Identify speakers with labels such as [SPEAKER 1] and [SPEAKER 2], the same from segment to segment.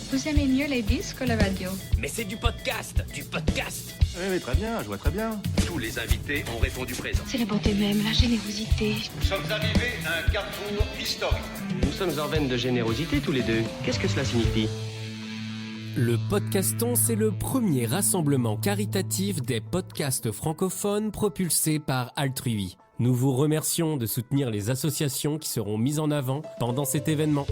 [SPEAKER 1] Vous aimez mieux les disques ou la radio?
[SPEAKER 2] Mais c'est du podcast.
[SPEAKER 3] Oui, très bien, je vois très bien.
[SPEAKER 4] Tous les invités ont répondu présent.
[SPEAKER 1] C'est la bonté même, la générosité.
[SPEAKER 4] Nous sommes arrivés à un carrefour historique.
[SPEAKER 5] Nous sommes en veine de générosité tous les deux. Qu'est-ce que cela signifie ?
[SPEAKER 6] Le Podcaston, c'est le premier rassemblement caritatif des podcasts francophones propulsés par Altrui. Nous vous remercions de soutenir les associations qui seront mises en avant pendant cet événement.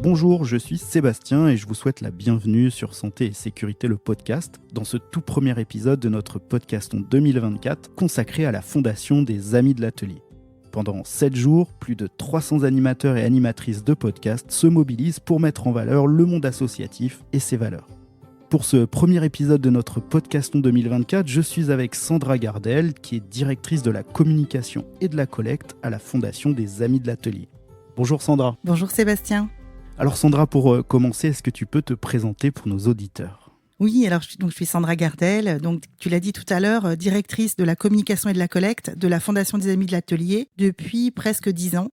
[SPEAKER 7] Bonjour, je suis Sébastien et je vous souhaite la bienvenue sur Santé et Sécurité, le podcast, dans ce tout premier épisode de notre Podcaston 2024 consacré à la Fondation des Amis de l'Atelier. Pendant 7 jours, plus de 300 animateurs et animatrices de podcasts se mobilisent pour mettre en valeur le monde associatif et ses valeurs. Pour ce premier épisode de notre Podcaston 2024, je suis avec Sandra Gardel, qui est directrice de la communication et de la collecte à la Fondation des Amis de l'Atelier. Bonjour Sandra.
[SPEAKER 8] Bonjour Sébastien.
[SPEAKER 7] Alors Sandra, pour commencer, est-ce que tu peux te présenter pour nos auditeurs ?
[SPEAKER 8] Oui, alors je suis Sandra Gardel, donc tu l'as dit tout à l'heure, directrice de la communication et de la collecte de la Fondation des Amis de l'Atelier depuis presque 10 ans.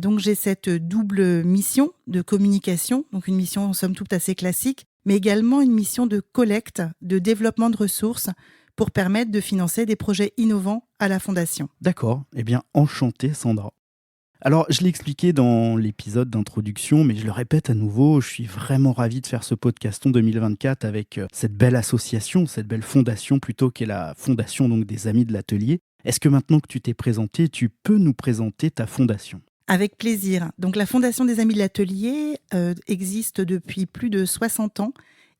[SPEAKER 8] Donc j'ai cette double mission de communication, donc une mission somme toute assez classique, mais également une mission de collecte, de développement de ressources pour permettre de financer des projets innovants à la Fondation.
[SPEAKER 7] D'accord, eh bien enchanté Sandra. Alors, je l'ai expliqué dans l'épisode d'introduction, mais je le répète à nouveau, je suis vraiment ravi de faire ce podcaston 2024 avec cette belle association, cette belle fondation plutôt qu'est la fondation donc des Amis de l'Atelier. Est-ce que maintenant que tu t'es présenté, tu peux nous présenter ta fondation ?
[SPEAKER 8] Avec plaisir. Donc la Fondation des Amis de l'Atelier existe depuis plus de 60 ans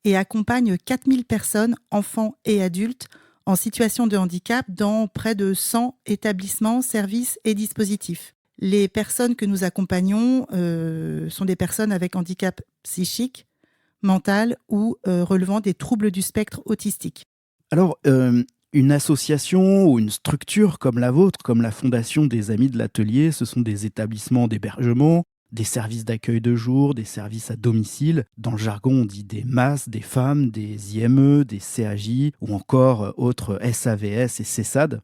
[SPEAKER 8] et accompagne 4000 personnes, enfants et adultes, en situation de handicap dans près de 100 établissements, services et dispositifs. Les personnes que nous accompagnons sont des personnes avec handicap psychique, mental ou relevant des troubles du spectre autistique.
[SPEAKER 7] Alors, une association ou une structure comme la vôtre, comme la Fondation des Amis de l'Atelier, ce sont des établissements d'hébergement, des services d'accueil de jour, des services à domicile. Dans le jargon, on dit des MAS, des femmes, des IME, des CAJ ou encore autres SAVS et CESAD.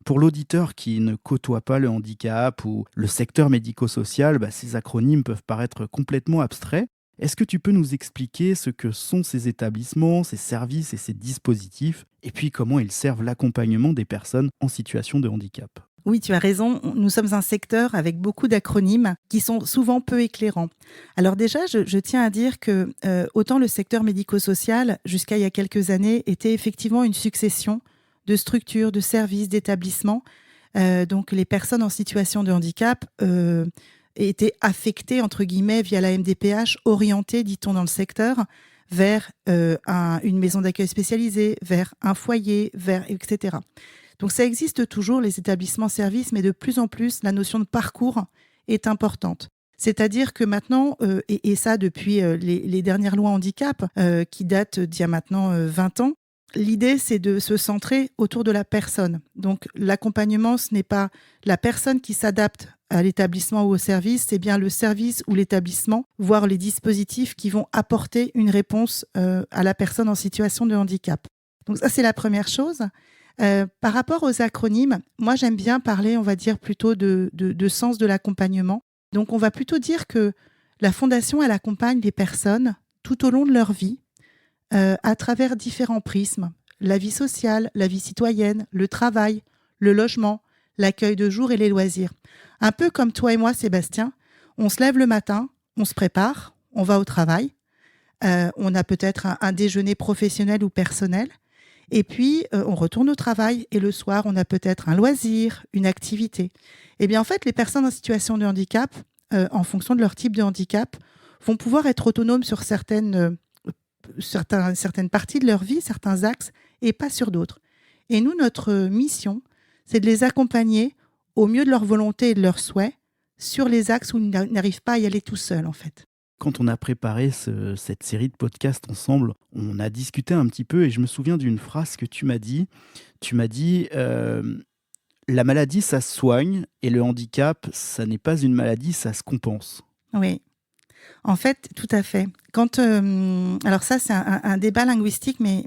[SPEAKER 7] Pour l'auditeur qui ne côtoie pas le handicap ou le secteur médico-social, ces acronymes peuvent paraître complètement abstraits. Est-ce que tu peux nous expliquer ce que sont ces établissements, ces services et ces dispositifs, et puis comment ils servent l'accompagnement des personnes en situation de handicap ?
[SPEAKER 8] Oui, tu as raison, nous sommes un secteur avec beaucoup d'acronymes qui sont souvent peu éclairants. Alors déjà, je tiens à dire que autant le secteur médico-social, jusqu'à il y a quelques années, était effectivement une succession de structures, de services, d'établissements. Donc les personnes en situation de handicap étaient affectées, entre guillemets, via la MDPH, orientées, dit-on dans le secteur, vers une maison d'accueil spécialisée, vers un foyer, etc. Donc ça existe toujours, les établissements-services, mais de plus en plus, la notion de parcours est importante. C'est-à-dire que maintenant, et ça depuis les dernières lois handicap, qui datent d'il y a maintenant 20 ans, l'idée, c'est de se centrer autour de la personne. Donc, l'accompagnement, ce n'est pas la personne qui s'adapte à l'établissement ou au service, c'est bien le service ou l'établissement, voire les dispositifs qui vont apporter une réponse à la personne en situation de handicap. Donc, ça, c'est la première chose. Par rapport aux acronymes, moi, j'aime bien parler, on va dire, plutôt de sens de l'accompagnement. Donc, on va plutôt dire que la Fondation, elle accompagne les personnes tout au long de leur vie, à travers différents prismes, la vie sociale, la vie citoyenne, le travail, le logement, l'accueil de jour et les loisirs. Un peu comme toi et moi, Sébastien, on se lève le matin, on se prépare, on va au travail, on a peut-être un déjeuner professionnel ou personnel, et puis on retourne au travail et le soir, on a peut-être un loisir, une activité. Eh bien, en fait, les personnes en situation de handicap, en fonction de leur type de handicap, vont pouvoir être autonomes sur certaines parties de leur vie, certains axes, et pas sur d'autres. Et nous, notre mission, c'est de les accompagner au mieux de leur volonté et de leurs souhaits sur les axes où ils n'arrivent pas à y aller tout seuls, en fait.
[SPEAKER 7] Quand on a préparé cette série de podcasts ensemble, on a discuté un petit peu et je me souviens d'une phrase que tu m'as dit. Tu m'as dit la maladie, ça se soigne et le handicap, ça n'est pas une maladie, ça se compense.
[SPEAKER 8] Oui. En fait, tout à fait. Alors ça, c'est un débat linguistique, mais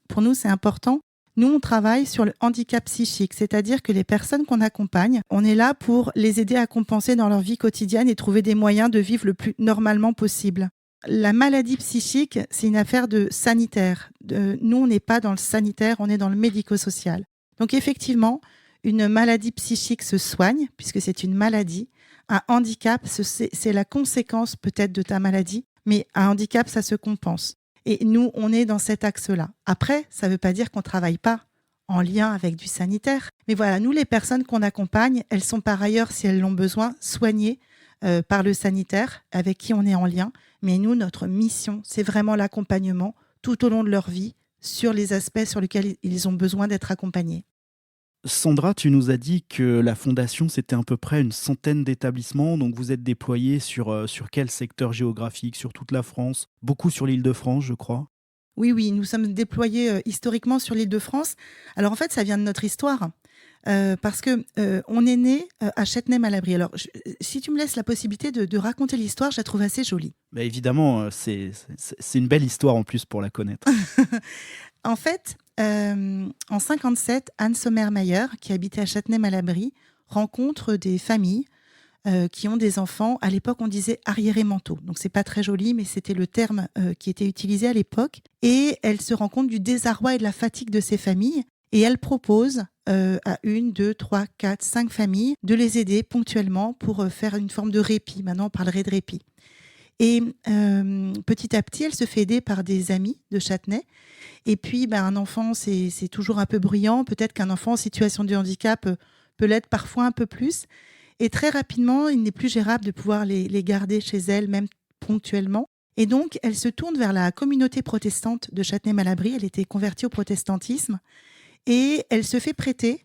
[SPEAKER 8] pour nous, c'est important Nous, on travaille sur le handicap psychique, c'est-à-dire que les personnes qu'on accompagne, on est là pour les aider à compenser dans leur vie quotidienne et trouver des moyens de vivre le plus normalement possible. La maladie psychique, c'est une affaire de sanitaire. Nous, on n'est pas dans le sanitaire, on est dans le médico-social. Donc effectivement, une maladie psychique se soigne, puisque c'est une maladie. Un handicap, c'est la conséquence peut-être de ta maladie, mais un handicap, ça se compense. Et nous, on est dans cet axe-là. Après, ça ne veut pas dire qu'on ne travaille pas en lien avec du sanitaire. Mais voilà, nous, les personnes qu'on accompagne, elles sont par ailleurs, si elles l'ont besoin, soignées par le sanitaire avec qui on est en lien. Mais nous, notre mission, c'est vraiment l'accompagnement tout au long de leur vie sur les aspects sur lesquels ils ont besoin d'être accompagnés.
[SPEAKER 7] Sandra, tu nous as dit que la fondation, c'était à peu près une centaine d'établissements. Donc, vous êtes déployés sur quel secteur géographique? Sur toute la France? Beaucoup sur l'Île-de-France, je crois.
[SPEAKER 8] Oui, nous sommes déployés historiquement sur l'Île-de-France. Alors, en fait, ça vient de notre histoire. Parce que on est né à Châtenay-Malabry. Alors, si tu me laisses la possibilité de raconter l'histoire, je la trouve assez jolie.
[SPEAKER 7] Bah évidemment, c'est une belle histoire en plus pour la connaître.
[SPEAKER 8] En fait, en 57, Anne Sommermeyer, qui habitait à Châtenay-Malabry, rencontre des familles qui ont des enfants. À l'époque, on disait arriérés mentaux. Donc, c'est pas très joli, mais c'était le terme qui était utilisé à l'époque. Et elle se rend compte du désarroi et de la fatigue de ces familles. Et elle propose à 1, 2, 3, 4, 5 familles de les aider ponctuellement pour faire une forme de répit. Maintenant, on parlerait de répit. Et petit à petit, elle se fait aider par des amis de Châtenay. Et puis, un enfant, c'est toujours un peu bruyant. Peut-être qu'un enfant en situation de handicap peut l'être parfois un peu plus. Et très rapidement, il n'est plus gérable de pouvoir les garder chez elle, même ponctuellement. Et donc, elle se tourne vers la communauté protestante de Châtenay-Malabry. Elle était convertie au protestantisme. Et elle se fait prêter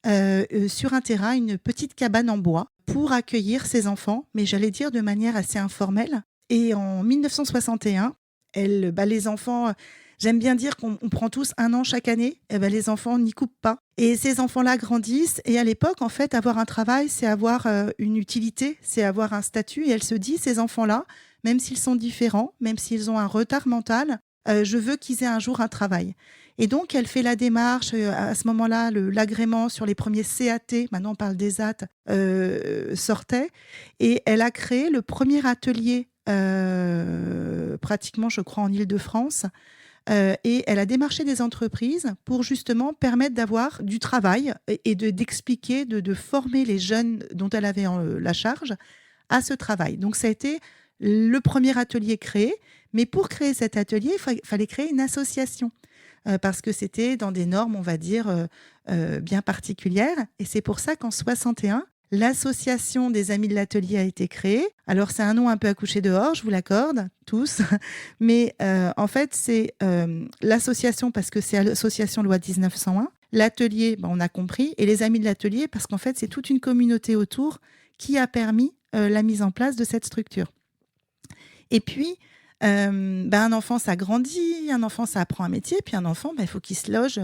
[SPEAKER 8] sur un terrain une petite cabane en bois pour accueillir ses enfants, mais j'allais dire de manière assez informelle. Et en 1961, les enfants, j'aime bien dire qu'on prend tous 1 an chaque année, les enfants n'y coupent pas. Et ces enfants-là grandissent. Et à l'époque, en fait, avoir un travail, c'est avoir une utilité, c'est avoir un statut. Et elle se dit, ces enfants-là, même s'ils sont différents, même s'ils ont un retard mental, je veux qu'ils aient un jour un travail. Et donc, elle fait la démarche, à ce moment-là, l'agrément sur les premiers CAT, maintenant on parle des AT, sortait. Et elle a créé le premier atelier, pratiquement, je crois, en Île-de-France. Et elle a démarché des entreprises pour justement permettre d'avoir du travail et d'expliquer, de former les jeunes dont elle avait la charge à ce travail. Donc, ça a été le premier atelier créé. Mais pour créer cet atelier, il fallait créer une association. Parce que c'était dans des normes, on va dire, bien particulières. Et c'est pour ça qu'en 61, l'association des Amis de l'Atelier a été créée. Alors, c'est un nom un peu accouché dehors, je vous l'accorde, tous. Mais en fait, c'est l'association parce que c'est l'association loi 1901. L'atelier, on a compris. Et les Amis de l'Atelier parce qu'en fait, c'est toute une communauté autour qui a permis la mise en place de cette structure. Et puis, un enfant, ça grandit, un enfant, ça apprend un métier, puis un enfant, il faut qu'il se loge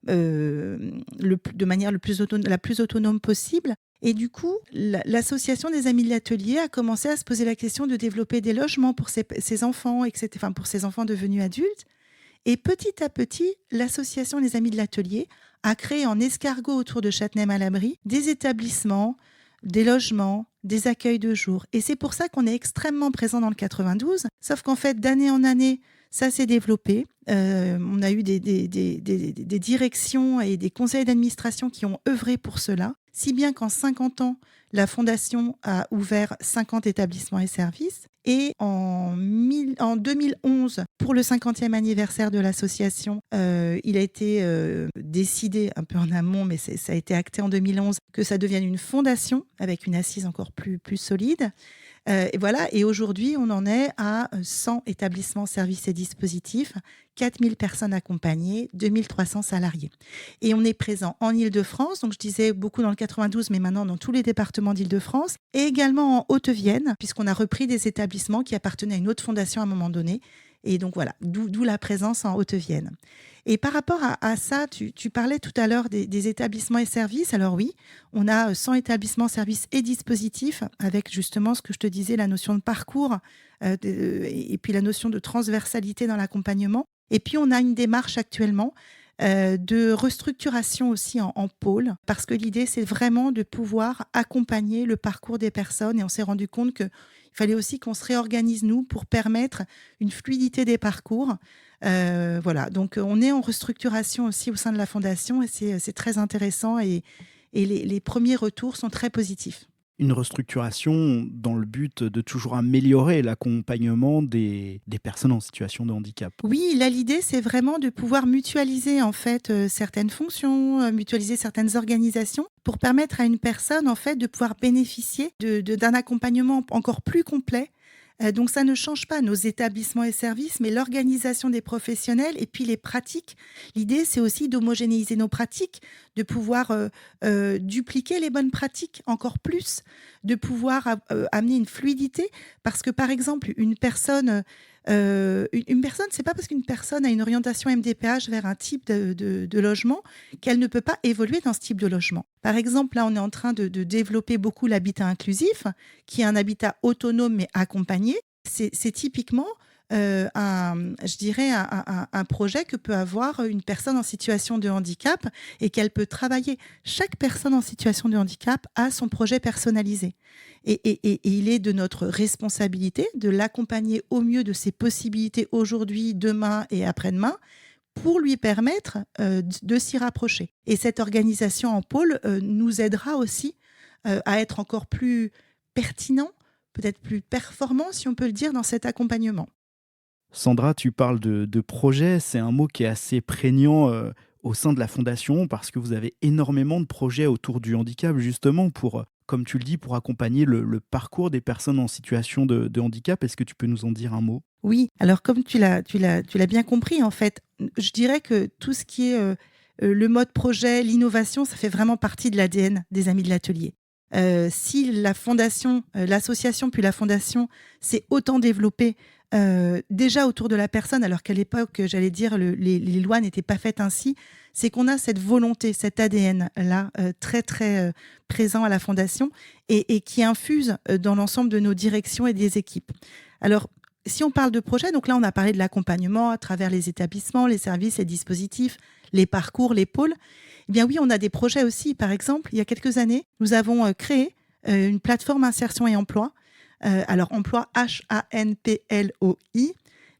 [SPEAKER 8] de manière la plus autonome possible. Et du coup, l'association des Amis de l'Atelier a commencé à se poser la question de développer des logements pour ces enfants, etc., pour ces enfants devenus adultes. Et petit à petit, l'association des Amis de l'Atelier a créé en escargot autour de Châtenay-Malabry des établissements, des logements, des accueils de jour. Et c'est pour ça qu'on est extrêmement présent dans le 92. Sauf qu'en fait, d'année en année, ça s'est développé. On a eu des directions et des conseils d'administration qui ont œuvré pour cela. Si bien qu'en 50 ans, la Fondation a ouvert 50 établissements et services. Et en 2011, pour le 50e anniversaire de l'association, il a été décidé un peu en amont, mais ça a été acté en 2011, que ça devienne une fondation avec une assise encore plus solide. Et voilà. Et aujourd'hui, on en est à 100 établissements, services et dispositifs, 4000 personnes accompagnées, 2300 salariés. Et on est présent en Île-de-France, donc je disais beaucoup dans le 92, mais maintenant dans tous les départements d'Île-de-France, et également en Haute-Vienne, puisqu'on a repris des établissements qui appartenaient à une autre fondation à un moment donné. Et donc voilà, d'où la présence en Haute-Vienne. Et par rapport à ça, tu parlais tout à l'heure des établissements et services. Alors oui, on a 100 établissements, services et dispositifs avec justement ce que je te disais, la notion de parcours et puis la notion de transversalité dans l'accompagnement. Et puis on a une démarche actuellement de restructuration aussi en pôle, parce que l'idée, c'est vraiment de pouvoir accompagner le parcours des personnes. Et on s'est rendu compte qu'il fallait aussi qu'on se réorganise, nous, pour permettre une fluidité des parcours. Voilà, donc on est en restructuration aussi au sein de la Fondation et c'est très intéressant et les premiers retours sont très positifs.
[SPEAKER 7] Une restructuration dans le but de toujours améliorer l'accompagnement des personnes en situation de handicap.
[SPEAKER 8] Oui, là l'idée c'est vraiment de pouvoir mutualiser en fait certaines fonctions, mutualiser certaines organisations pour permettre à une personne en fait de pouvoir bénéficier d'un accompagnement encore plus complet. Donc ça ne change pas nos établissements et services, mais l'organisation des professionnels et puis les pratiques. L'idée, c'est aussi d'homogénéiser nos pratiques, de pouvoir dupliquer les bonnes pratiques encore plus, de pouvoir amener une fluidité. Parce que par exemple, une personne, c'est pas parce qu'une personne a une orientation MDPH vers un type de logement qu'elle ne peut pas évoluer dans ce type de logement. Par exemple, là, on est en train de développer beaucoup l'habitat inclusif, qui est un habitat autonome mais accompagné. C'est typiquement un projet que peut avoir une personne en situation de handicap et qu'elle peut travailler. Chaque personne en situation de handicap a son projet personnalisé. Et il est de notre responsabilité de l'accompagner au mieux de ses possibilités aujourd'hui, demain et après-demain pour lui permettre de s'y rapprocher. Et cette organisation en pôle nous aidera aussi à être encore plus pertinent, peut-être plus performant, si on peut le dire, dans cet accompagnement.
[SPEAKER 7] Sandra, tu parles de projet, c'est un mot qui est assez prégnant au sein de la Fondation parce que vous avez énormément de projets autour du handicap justement pour, comme tu le dis, pour accompagner le parcours des personnes en situation de handicap. Est-ce que tu peux nous en dire un mot ?
[SPEAKER 8] Oui, alors comme tu l'as bien compris, en fait, je dirais que tout ce qui est le mode projet, l'innovation, ça fait vraiment partie de l'ADN des Amis de l'Atelier. Si la Fondation, l'association puis la Fondation s'est autant développée déjà autour de la personne, alors qu'à l'époque, j'allais dire, les lois n'étaient pas faites ainsi, c'est qu'on a cette volonté, cet ADN-là, très, très présent à la Fondation et qui infuse dans l'ensemble de nos directions et des équipes. Alors, si on parle de projet, donc là, on a parlé de l'accompagnement à travers les établissements, les services, les dispositifs, les parcours, les pôles. Eh bien oui, on a des projets aussi. Par exemple, il y a quelques années, nous avons créé une plateforme insertion et emploi. Alors, emploi HANPLOI.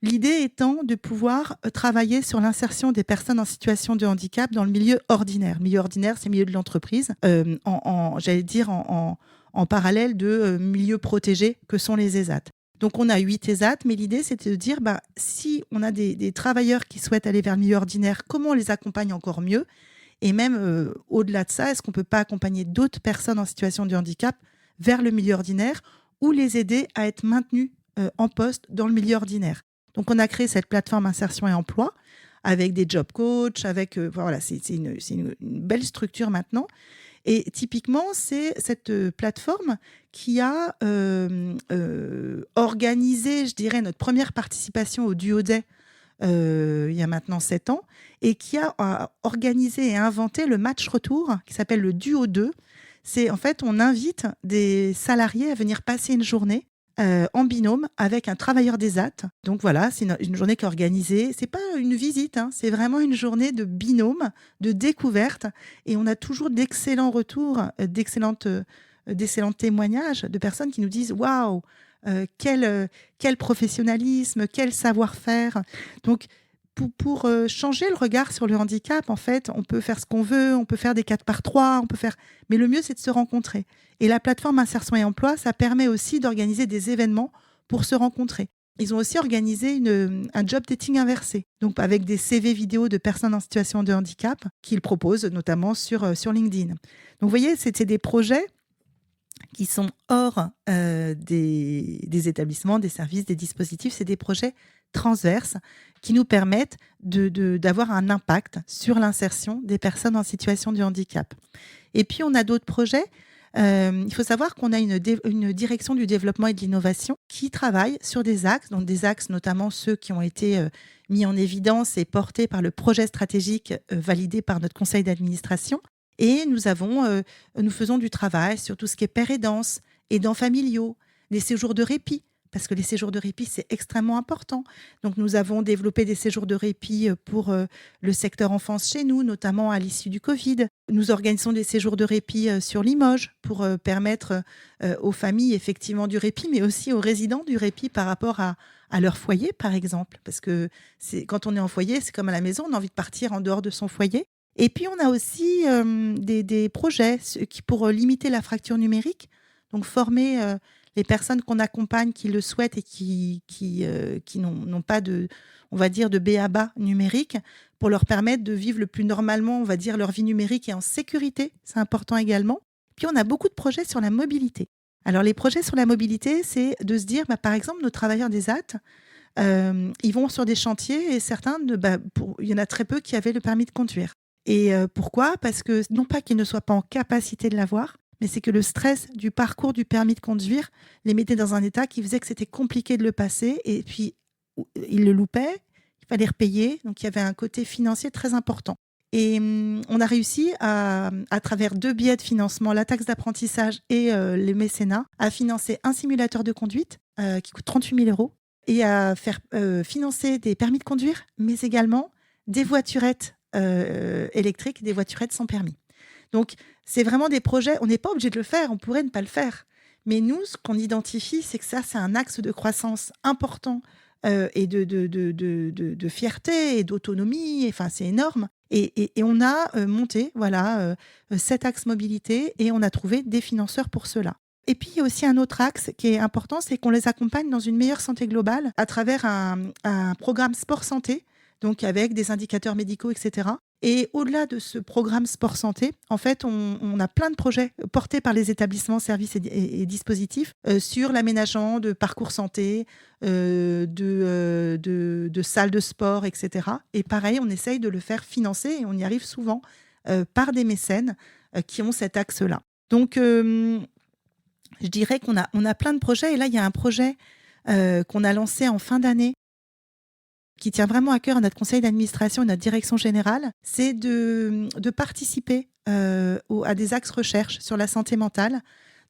[SPEAKER 8] L'idée étant de pouvoir travailler sur l'insertion des personnes en situation de handicap dans le milieu ordinaire. Le milieu ordinaire, c'est le milieu de l'entreprise, j'allais dire en parallèle de milieux protégés que sont les ESAT. Donc, on a 8 ESAT, mais l'idée, c'était de dire, si on a des travailleurs qui souhaitent aller vers le milieu ordinaire, comment on les accompagne encore mieux ? Et même au-delà de ça, est-ce qu'on ne peut pas accompagner d'autres personnes en situation de handicap vers le milieu ordinaire ou les aider à être maintenus en poste dans le milieu ordinaire ? Donc, on a créé cette plateforme insertion et emploi avec des job coachs, voilà, c'est une belle structure maintenant. Et typiquement, c'est cette plateforme qui a organisé, je dirais, notre première participation au Duo Day il y a maintenant 7 ans et qui a organisé et inventé le match retour qui s'appelle le Duo 2. C'est en fait, on invite des salariés à venir passer une journée en binôme avec un travailleur d'ESAT. Donc voilà, c'est une journée qui est organisée. C'est pas une visite, c'est vraiment une journée de binôme, de découverte. Et on a toujours d'excellents retours, d'excellents témoignages de personnes qui nous disent « Waouh, quel professionnalisme, quel savoir-faire ». Donc, pour changer le regard sur le handicap, en fait, on peut faire ce qu'on veut, on peut faire des 4x3, mais le mieux, c'est de se rencontrer. Et la plateforme Insertion et Emploi, ça permet aussi d'organiser des événements pour se rencontrer. Ils ont aussi organisé un job dating inversé, donc avec des CV vidéo de personnes en situation de handicap qu'ils proposent notamment sur LinkedIn. Donc, vous voyez, c'est des projets qui sont hors des établissements, des services, des dispositifs. C'est des projets transverses qui nous permettent d'avoir un impact sur l'insertion des personnes en situation de handicap. Et puis, on a d'autres projets. Il faut savoir qu'on a une direction du développement et de l'innovation qui travaille sur des axes, donc des axes notamment ceux qui ont été mis en évidence et portés par le projet stratégique validé par notre conseil d'administration. Et nous faisons du travail sur tout ce qui est père aidance, aidants familiaux, des séjours de répit parce que les séjours de répit, c'est extrêmement important. Donc, nous avons développé des séjours de répit pour le secteur enfance chez nous, notamment à l'issue du Covid. Nous organisons des séjours de répit sur Limoges pour permettre aux familles, effectivement, du répit, mais aussi aux résidents du répit par rapport à leur foyer, par exemple. Parce que quand on est en foyer, c'est comme à la maison, on a envie de partir en dehors de son foyer. Et puis, on a aussi des projets pour limiter la fracture numérique, donc former les personnes qu'on accompagne qui le souhaitent et qui n'ont pas de, on va dire, de b.a.-ba numérique, pour leur permettre de vivre le plus normalement, on va dire, leur vie numérique et en sécurité. C'est important également. Puis, on a beaucoup de projets sur la mobilité. Alors, les projets sur la mobilité, c'est de se dire, par exemple, nos travailleurs des ZAT, ils vont sur des chantiers et certains, il y en a très peu qui avaient le permis de conduire. Et pourquoi ? Parce que, non pas qu'ils ne soient pas en capacité de l'avoir, mais c'est que le stress du parcours du permis de conduire les mettait dans un état qui faisait que c'était compliqué de le passer. Et puis, ils le loupaient, il fallait repayer. Donc, il y avait un côté financier très important. Et on a réussi, à travers 2 biais de financement, la taxe d'apprentissage et les mécénats, à financer un simulateur de conduite qui coûte 38 000 € et à faire financer des permis de conduire, mais également des voiturettes électriques, des voiturettes sans permis. Donc, c'est vraiment des projets, on n'est pas obligé de le faire, on pourrait ne pas le faire. Mais nous, ce qu'on identifie, c'est que ça, c'est un axe de croissance important et de fierté et d'autonomie. Enfin, c'est énorme. Et on a monté cet axe mobilité et on a trouvé des financeurs pour cela. Et puis, il y a aussi un autre axe qui est important, c'est qu'on les accompagne dans une meilleure santé globale à travers un programme sport-santé, donc avec des indicateurs médicaux, etc. Et au-delà de ce programme sport-santé, en fait, on a plein de projets portés par les établissements, services et dispositifs sur l'aménagement de parcours santé, de salles de sport, etc. Et pareil, on essaye de le faire financer et on y arrive souvent par des mécènes qui ont cet axe-là. Donc, je dirais qu'on a plein de projets. Et là, il y a un projet qu'on a lancé en fin d'année qui tient vraiment à cœur à notre conseil d'administration et notre direction générale, c'est de participer à des axes recherche sur la santé mentale.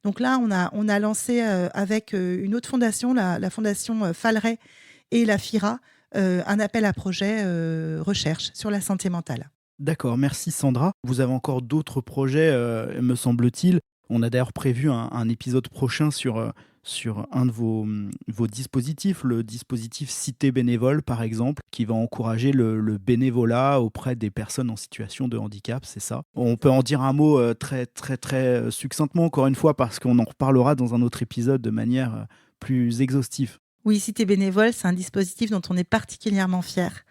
[SPEAKER 8] Donc là, on a lancé avec une autre fondation, la fondation Falleret et la FIRA, un appel à projet recherche sur la santé mentale.
[SPEAKER 7] D'accord, merci Sandra. Vous avez encore d'autres projets, me semble-t-il. On a d'ailleurs prévu un épisode prochain sur un de vos dispositifs, le dispositif Cité bénévole par exemple, qui va encourager le bénévolat auprès des personnes en situation de handicap, c'est ça. On peut en dire un mot très, très, très succinctement, encore une fois, parce qu'on en reparlera dans un autre épisode de manière plus exhaustive.
[SPEAKER 8] Oui, Cité bénévole, c'est un dispositif dont on est particulièrement fier.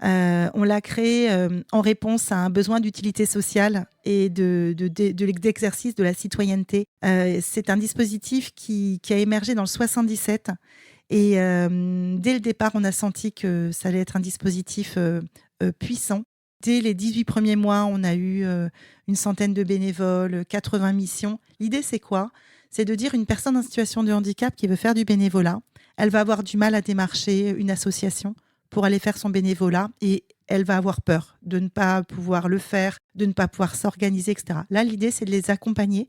[SPEAKER 8] On l'a créé en réponse à un besoin d'utilité sociale et d'exercice de la citoyenneté. C'est un dispositif qui a émergé dans le 77 et dès le départ, on a senti que ça allait être un dispositif puissant. Dès les 18 premiers mois, on a eu une centaine de bénévoles, 80 missions. L'idée, c'est quoi ? C'est de dire une personne en situation de handicap qui veut faire du bénévolat, elle va avoir du mal à démarcher une association pour aller faire son bénévolat et elle va avoir peur de ne pas pouvoir le faire, de ne pas pouvoir s'organiser, etc. Là, l'idée, c'est de les accompagner,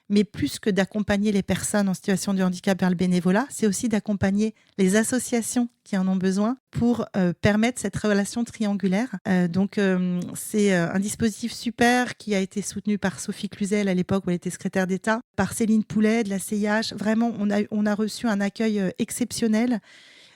[SPEAKER 8] mais plus que d'accompagner les personnes en situation de handicap vers le bénévolat, c'est aussi d'accompagner les associations qui en ont besoin pour permettre cette relation triangulaire. Donc, c'est un dispositif super qui a été soutenu par Sophie Cluzel à l'époque où elle était secrétaire d'État, par Céline Poulet de la CIH. Vraiment, on a reçu un accueil exceptionnel.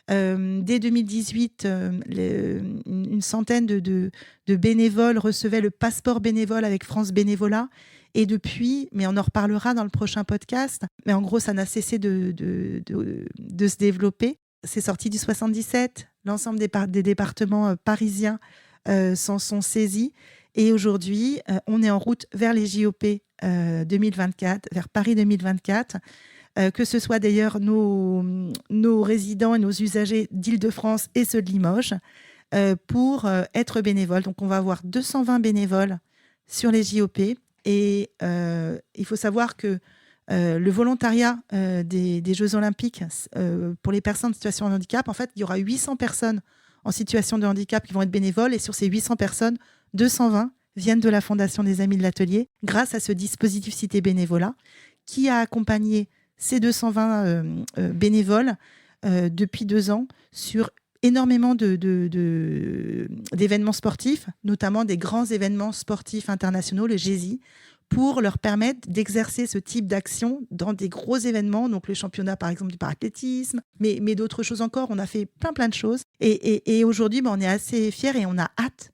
[SPEAKER 8] Dès 2018, une centaine de bénévoles recevaient le passeport bénévole avec France Bénévolat. Et depuis, mais on en reparlera dans le prochain podcast, mais en gros, ça n'a cessé de se développer. C'est sorti du 77, l'ensemble des départements parisiens s'en sont saisis. Et aujourd'hui, on est en route vers les JOP 2024, vers Paris 2024. Que ce soit d'ailleurs nos résidents et nos usagers d'Île-de-France et ceux de Limoges, pour être bénévoles. Donc, on va avoir 220 bénévoles sur les JOP. Et il faut savoir que le volontariat des Jeux Olympiques pour les personnes en situation de handicap, en fait, il y aura 800 personnes en situation de handicap qui vont être bénévoles. Et sur ces 800 personnes, 220 viennent de la Fondation des Amis de l'Atelier, grâce à ce dispositif Cité Bénévolat, qui a accompagné ces 220 bénévoles depuis 2 ans sur énormément d'événements sportifs, notamment des grands événements sportifs internationaux, le GESI, pour leur permettre d'exercer ce type d'action dans des gros événements, donc le championnat par exemple du parathlétisme, mais d'autres choses encore. On a fait plein de choses. Et aujourd'hui, on est assez fiers et on a hâte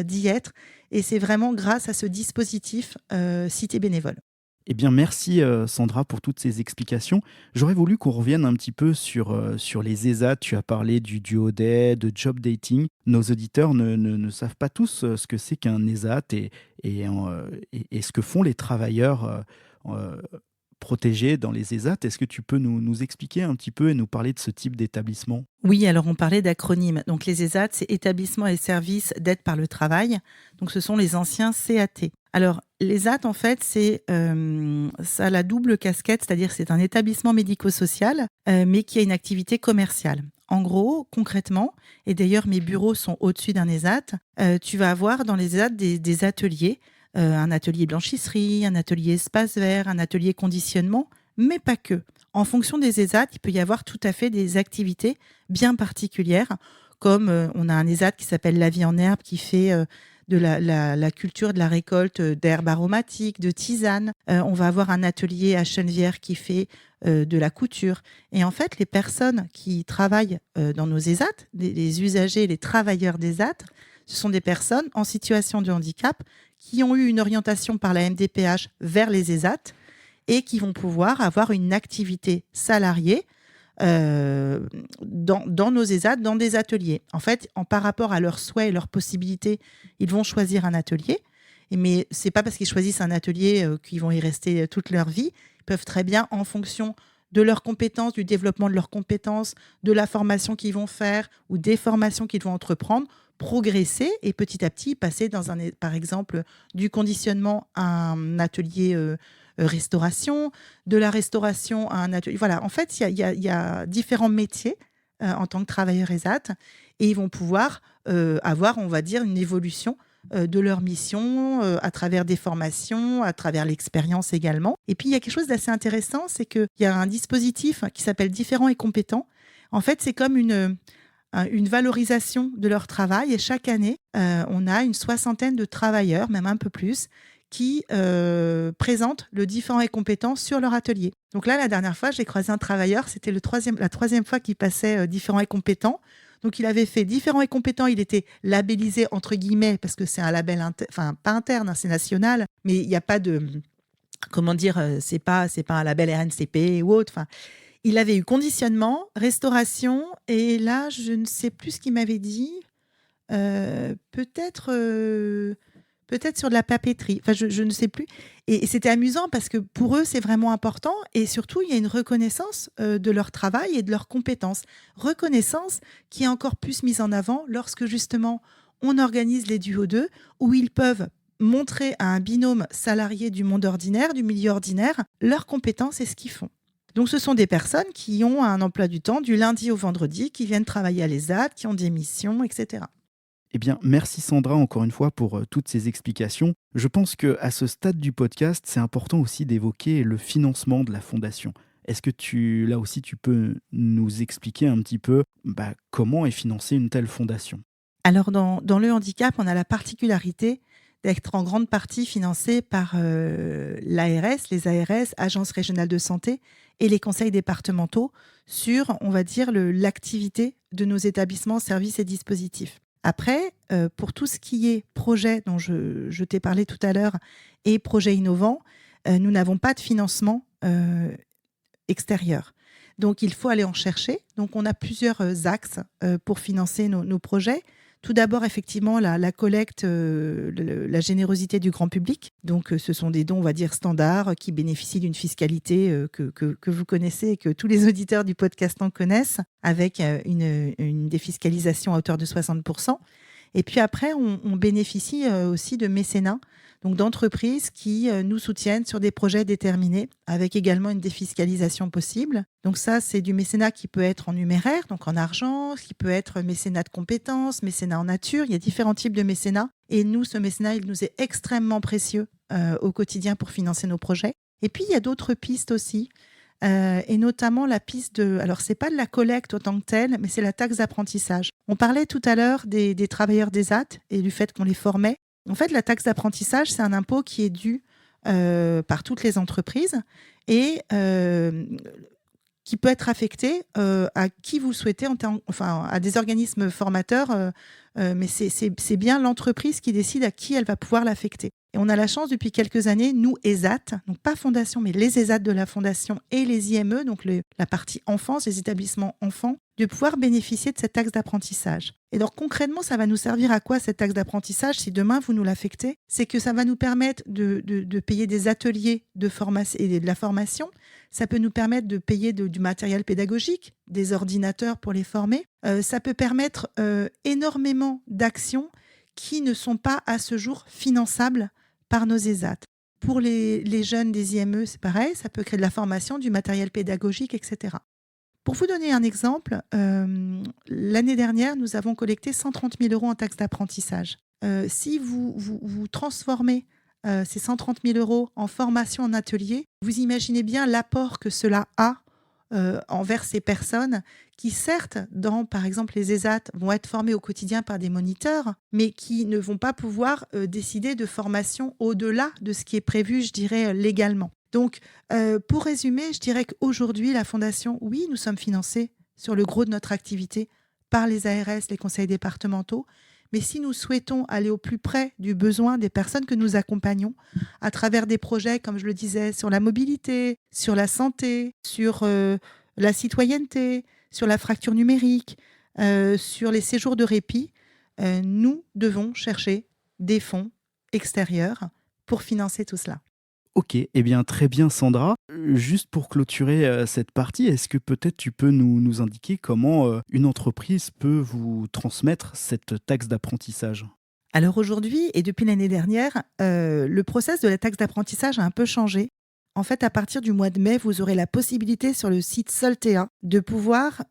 [SPEAKER 8] d'y être. Et c'est vraiment grâce à ce dispositif Cité Bénévole.
[SPEAKER 7] Eh bien, merci Sandra pour toutes ces explications. J'aurais voulu qu'on revienne un petit peu sur les ESAT. Tu as parlé du duo day, de job dating. Nos auditeurs ne savent pas tous ce que c'est qu'un ESAT et ce que font les travailleurs protégés dans les ESAT. Est-ce que tu peux nous expliquer un petit peu et nous parler de ce type d'établissement ?
[SPEAKER 8] Oui, alors on parlait d'acronymes. Donc les ESAT, c'est Établissements et Services d'aide par le travail. Donc ce sont les anciens CAT. Alors, l'ESAT, en fait, ça a la double casquette, c'est-à-dire c'est un établissement médico-social, mais qui a une activité commerciale. En gros, concrètement, et d'ailleurs mes bureaux sont au-dessus d'un ESAT, tu vas avoir dans les ESAT des ateliers, un atelier blanchisserie, un atelier espace vert, un atelier conditionnement, mais pas que. En fonction des ESAT, il peut y avoir tout à fait des activités bien particulières, comme on a un ESAT qui s'appelle La Vie en Herbe, qui fait de la culture de la récolte d'herbes aromatiques, de tisanes. On va avoir un atelier à Chenevière qui fait de la couture. Et en fait, les personnes qui travaillent dans nos ESAT, les usagers, les travailleurs d'ESAT, ce sont des personnes en situation de handicap qui ont eu une orientation par la MDPH vers les ESAT et qui vont pouvoir avoir une activité salariée dans nos ESAT, dans des ateliers. En fait, par rapport à leurs souhaits et leurs possibilités, ils vont choisir un atelier. Mais ce n'est pas parce qu'ils choisissent un atelier qu'ils vont y rester toute leur vie. Ils peuvent très bien, en fonction de leurs compétences, du développement de leurs compétences, de la formation qu'ils vont faire ou des formations qu'ils vont entreprendre, progresser et petit à petit passer par exemple, du conditionnement à un atelier restauration, de la restauration à un atelier. Voilà, en fait, il y a différents métiers en tant que travailleurs ESAT et ils vont pouvoir avoir, on va dire, une évolution de leur mission à travers des formations, à travers l'expérience également. Et puis, il y a quelque chose d'assez intéressant, c'est qu'il y a un dispositif qui s'appelle Différents et compétents. En fait, c'est comme une valorisation de leur travail et chaque année, on a une 60aine de travailleurs, même un peu plus, qui présentent le différent et compétent sur leur atelier. Donc là, la dernière fois, j'ai croisé un travailleur, c'était la troisième fois qu'il passait différent et compétent. Donc il avait fait différent et compétent, il était labellisé entre guillemets, parce que c'est un label, pas interne, hein, c'est national, mais il n'y a pas de, comment dire, c'est pas un label RNCP ou autre. Enfin, il avait eu conditionnement, restauration, et là, je ne sais plus ce qu'il m'avait dit, peut-être sur de la papeterie, enfin je ne sais plus. Et c'était amusant parce que pour eux, c'est vraiment important et surtout, il y a une reconnaissance de leur travail et de leurs compétences. Reconnaissance qui est encore plus mise en avant lorsque justement, on organise les duos 2 où ils peuvent montrer à un binôme salarié du monde ordinaire, du milieu ordinaire, leurs compétences et ce qu'ils font. Donc ce sont des personnes qui ont un emploi du temps du lundi au vendredi, qui viennent travailler à l'ESAT, qui ont des missions, etc.
[SPEAKER 7] Eh bien, merci Sandra encore une fois pour toutes ces explications. Je pense qu'à ce stade du podcast, c'est important aussi d'évoquer le financement de la Fondation. Est-ce que là aussi, tu peux nous expliquer un petit peu comment est financée une telle fondation ?
[SPEAKER 8] Alors, dans le handicap, on a la particularité d'être en grande partie financé par l'ARS, les ARS, Agences régionales de santé, et les conseils départementaux sur, on va dire, l'activité de nos établissements, services et dispositifs. Après, pour tout ce qui est projet dont je t'ai parlé tout à l'heure et projet innovant, nous n'avons pas de financement extérieur. Donc, il faut aller en chercher. Donc, on a plusieurs axes pour financer nos projets. Tout d'abord, effectivement, la collecte, la générosité du grand public. Donc, ce sont des dons, on va dire, standards qui bénéficient d'une fiscalité que vous connaissez et que tous les auditeurs du podcast en connaissent, avec une défiscalisation à hauteur de 60%. Et puis après, on bénéficie aussi de mécénat, donc d'entreprises qui nous soutiennent sur des projets déterminés, avec également une défiscalisation possible. Donc ça, c'est du mécénat qui peut être en numéraire, donc en argent, qui peut être mécénat de compétences, mécénat en nature. Il y a différents types de mécénat. Et nous, ce mécénat, il nous est extrêmement précieux au quotidien pour financer nos projets. Et puis, il y a d'autres pistes aussi. et notamment la piste de... Alors, ce n'est pas de la collecte en tant que telle, mais c'est la taxe d'apprentissage. On parlait tout à l'heure des travailleurs d'ESAT et du fait qu'on les formait. En fait, la taxe d'apprentissage, c'est un impôt qui est dû par toutes les entreprises et qui peut être affecté à qui vous le souhaitez, à des organismes formateurs, mais c'est bien l'entreprise qui décide à qui elle va pouvoir l'affecter. Et on a la chance depuis quelques années, nous, ESAT, donc pas fondation, mais les ESAT de la fondation et les IME, donc la partie enfance, les établissements enfants, de pouvoir bénéficier de cette taxe d'apprentissage. Et donc concrètement, ça va nous servir à quoi cette taxe d'apprentissage si demain vous nous l'affectez? C'est que ça va nous permettre de payer des ateliers de formation et de la formation. Ça peut nous permettre de payer du matériel pédagogique, des ordinateurs pour les former. Ça peut permettre énormément d'actions qui ne sont pas à ce jour finançables par nos ESAT. Pour les jeunes des IME, c'est pareil, ça peut créer de la formation, du matériel pédagogique, etc. Pour vous donner un exemple, l'année dernière, nous avons collecté 130 000 € en taxe d'apprentissage. Si vous transformez ces 130 000 € en formation en atelier, vous imaginez bien l'apport que cela a envers ces personnes qui, certes, dans par exemple les ESAT, vont être formées au quotidien par des moniteurs, mais qui ne vont pas pouvoir décider de formation au-delà de ce qui est prévu, je dirais, légalement. Donc, pour résumer, je dirais qu'aujourd'hui, la Fondation, oui, nous sommes financés sur le gros de notre activité par les ARS, les conseils départementaux, mais si nous souhaitons aller au plus près du besoin des personnes que nous accompagnons à travers des projets, comme je le disais, sur la mobilité, sur la santé, sur la citoyenneté, sur la fracture numérique, sur les séjours de répit, nous devons chercher des fonds extérieurs pour financer tout cela.
[SPEAKER 7] Ok, eh bien très bien Sandra. Juste pour clôturer cette partie, est-ce que peut-être tu peux nous indiquer comment une entreprise peut vous transmettre cette taxe d'apprentissage ?
[SPEAKER 8] Alors aujourd'hui, et depuis l'année dernière, le process de la taxe d'apprentissage a un peu changé. En fait, à partir du mois de mai, vous aurez la possibilité sur le site Soltea de pouvoir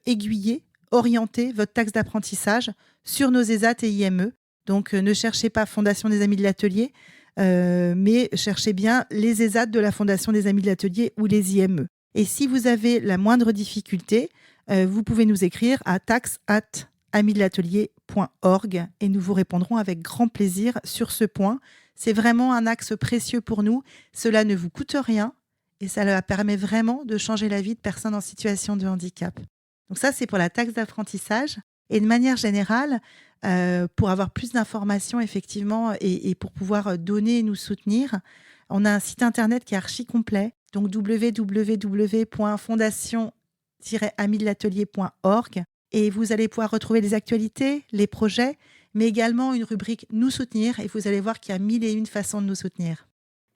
[SPEAKER 8] aiguiller, orienter votre taxe d'apprentissage sur nos ESAT et IME. Donc ne cherchez pas Fondation des Amis de l'Atelier, mais cherchez bien les ESAT de la Fondation des Amis de l'Atelier ou les IME. Et si vous avez la moindre difficulté, vous pouvez nous écrire à taxe@amidelatelier.org et nous vous répondrons avec grand plaisir sur ce point. C'est vraiment un axe précieux pour nous. Cela ne vous coûte rien et ça permet vraiment de changer la vie de personnes en situation de handicap. Donc ça, c'est pour la taxe d'apprentissage. Et de manière générale, pour avoir plus d'informations, effectivement, et pour pouvoir donner et nous soutenir, on a un site internet qui est archi complet, donc www.fondation-amidelatelier.org, et vous allez pouvoir retrouver les actualités, les projets, mais également une rubrique « Nous soutenir », et vous allez voir qu'il y a 1001 façons de nous soutenir.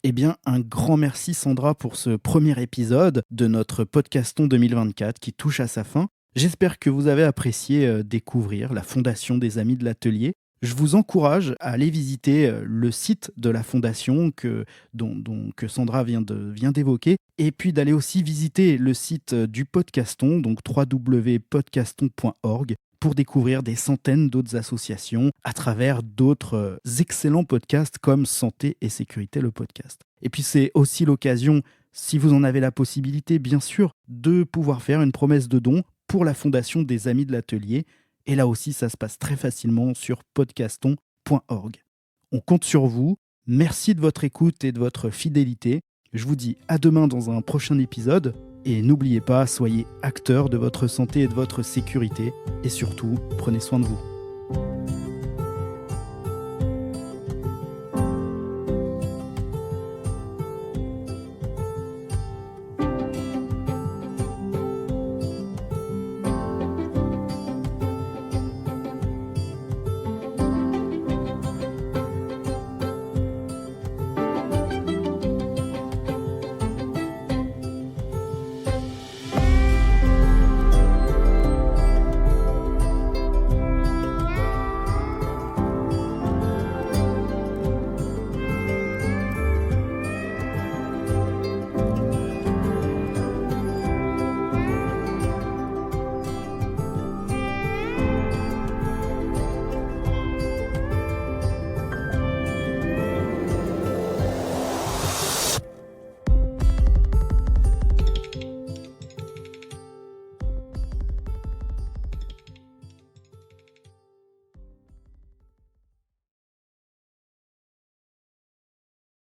[SPEAKER 7] Eh bien, un grand merci Sandra pour ce premier épisode de notre podcaston 2024 qui touche à sa fin. J'espère que vous avez apprécié découvrir la Fondation des Amis de l'Atelier. Je vous encourage à aller visiter le site de la Fondation que Sandra vient d'évoquer, et puis d'aller aussi visiter le site du podcaston, donc www.podcaston.org, pour découvrir des centaines d'autres associations à travers d'autres excellents podcasts comme Santé et Sécurité, le podcast. Et puis c'est aussi l'occasion, si vous en avez la possibilité, bien sûr, de pouvoir faire une promesse de don pour la Fondation des Amis de l'Atelier. Et là aussi, ça se passe très facilement sur podcaston.org. On compte sur vous. Merci de votre écoute et de votre fidélité. Je vous dis à demain dans un prochain épisode. Et n'oubliez pas, soyez acteurs de votre santé et de votre sécurité. Et surtout, prenez soin de vous.